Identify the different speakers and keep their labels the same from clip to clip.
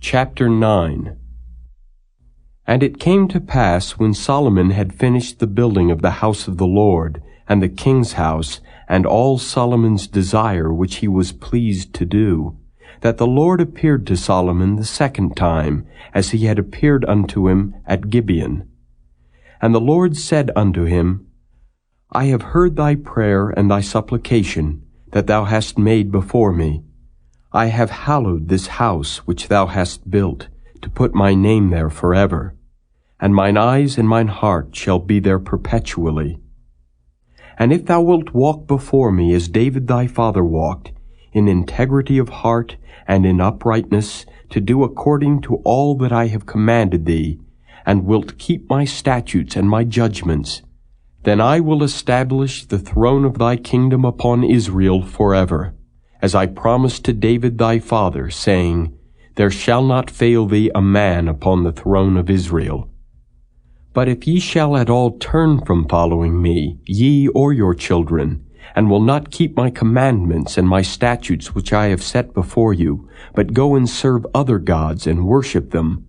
Speaker 1: Chapter 9. And it came to pass, when Solomon had finished the building of the house of the Lord, and the king's house, and all Solomon's desire which he was pleased to do, that the Lord appeared to Solomon the second time, as he had appeared unto him at Gibeon. And the Lord said unto him, I have heard thy prayer and thy supplication, that thou hast made before me. I have hallowed this house which thou hast built, to put my name there forever. And mine eyes and mine heart shall be there perpetually. And if thou wilt walk before me as David thy father walked, in integrity of heart and in uprightness, to do according to all that I have commanded thee, and wilt keep my statutes and my judgments, then I will establish the throne of thy kingdom upon Israel forever, as I promised to David thy father, saying, There shall not fail thee a man upon the throne of Israel. But if ye shall at all turn from following me, ye or your children, and will not keep my commandments and my statutes which I have set before you, but go and serve other gods and worship them,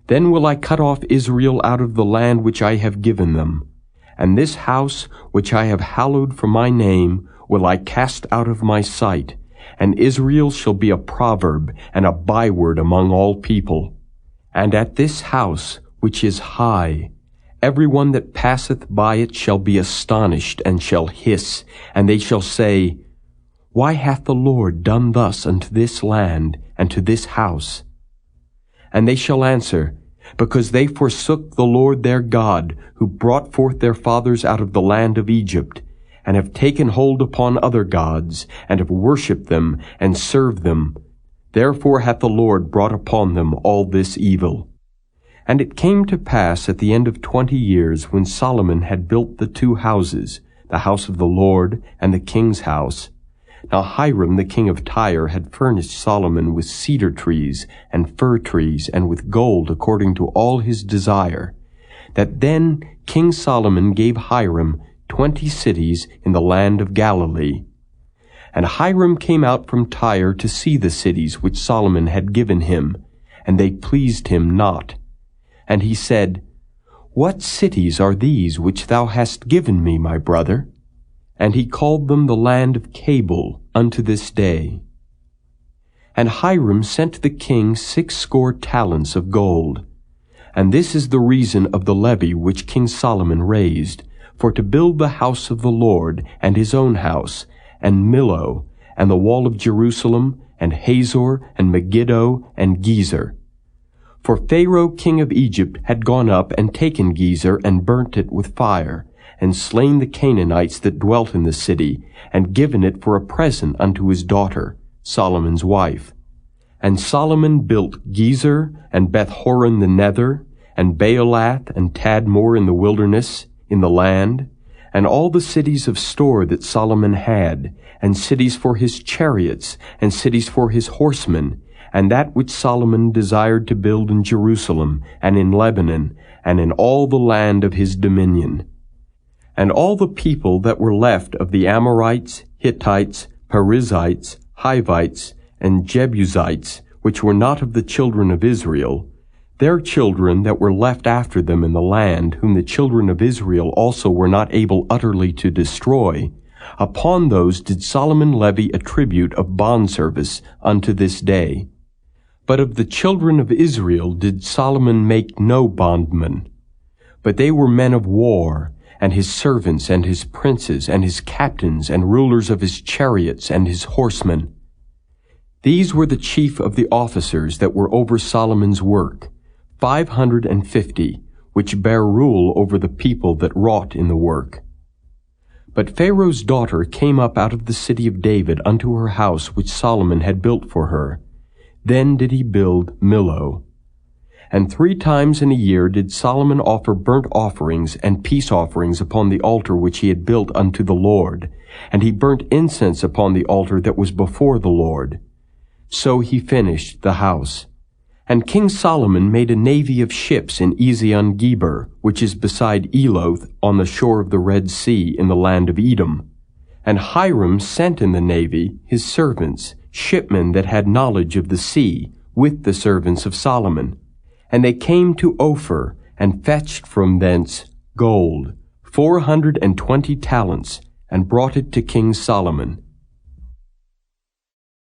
Speaker 1: then will I cut off Israel out of the land which I have given them, and this house which I have hallowed for my name will I cast out of my sight, and Israel shall be a proverb and a byword among all people. And at this house, which is high, every one that passeth by it shall be astonished, and shall hiss, and they shall say, Why hath the Lord done thus unto this land, and to this house? And they shall answer, Because they forsook the Lord their God, who brought forth their fathers out of the land of Egypt, and have taken hold upon other gods, and have worshipped them, and served them. Therefore hath the Lord brought upon them all this evil. And it came to pass at the end of 20 years, when Solomon had built the 2 houses, the house of the Lord and the king's house. Now Hiram the king of Tyre had furnished Solomon with cedar trees and fir trees, and with gold according to all his desire. That then King Solomon gave Hiram 20 cities in the land of Galilee. And Hiram came out from Tyre to see the cities which Solomon had given him, and they pleased him not. And he said, What cities are these which thou hast given me, my brother? And he called them the land of Cabul unto this day. And Hiram sent the king 60 talents of gold. And this is the reason of the levy which King Solomon raised, for to build the house of the Lord, and his own house, and Millo, and the wall of Jerusalem, and Hazor, and Megiddo, and Gezer. For Pharaoh king of Egypt had gone up and taken Gezer, and burnt it with fire, and slain the Canaanites that dwelt in the city, and given it for a present unto his daughter, Solomon's wife. And Solomon built Gezer, and Beth-horon the nether, and Baalath, and Tadmor in the wilderness, in the land, and all the cities of store that Solomon had, and cities for his chariots, and cities for his horsemen, and that which Solomon desired to build in Jerusalem, and in Lebanon, and in all the land of his dominion. And all the people that were left of the Amorites, Hittites, Perizzites, Hivites, and Jebusites, which were not of the children of Israel, their children that were left after them in the land, whom the children of Israel also were not able utterly to destroy, upon those did Solomon levy a tribute of bondservice unto this day. But of the children of Israel did Solomon make no bondmen. But they were men of war, and his servants, and his princes, and his captains, and rulers of his chariots, and his horsemen. These were the chief of the officers that were over Solomon's work, 550, which bare rule over the people that wrought in the work. But Pharaoh's daughter came up out of the city of David unto her house which Solomon had built for her. Then did he build Millo. And 3 times in a year did Solomon offer burnt offerings and peace offerings upon the altar which he had built unto the Lord, and he burnt incense upon the altar that was before the Lord. So he finished the house. And King Solomon made a navy of ships in Ezion-Geber, which is beside Eloth, on the shore of the Red Sea, in the land of Edom. And Hiram sent in the navy his servants, shipmen that had knowledge of the sea, with the servants of Solomon. And they came to Ophir, and fetched from thence gold, 420 talents, and brought it to King Solomon.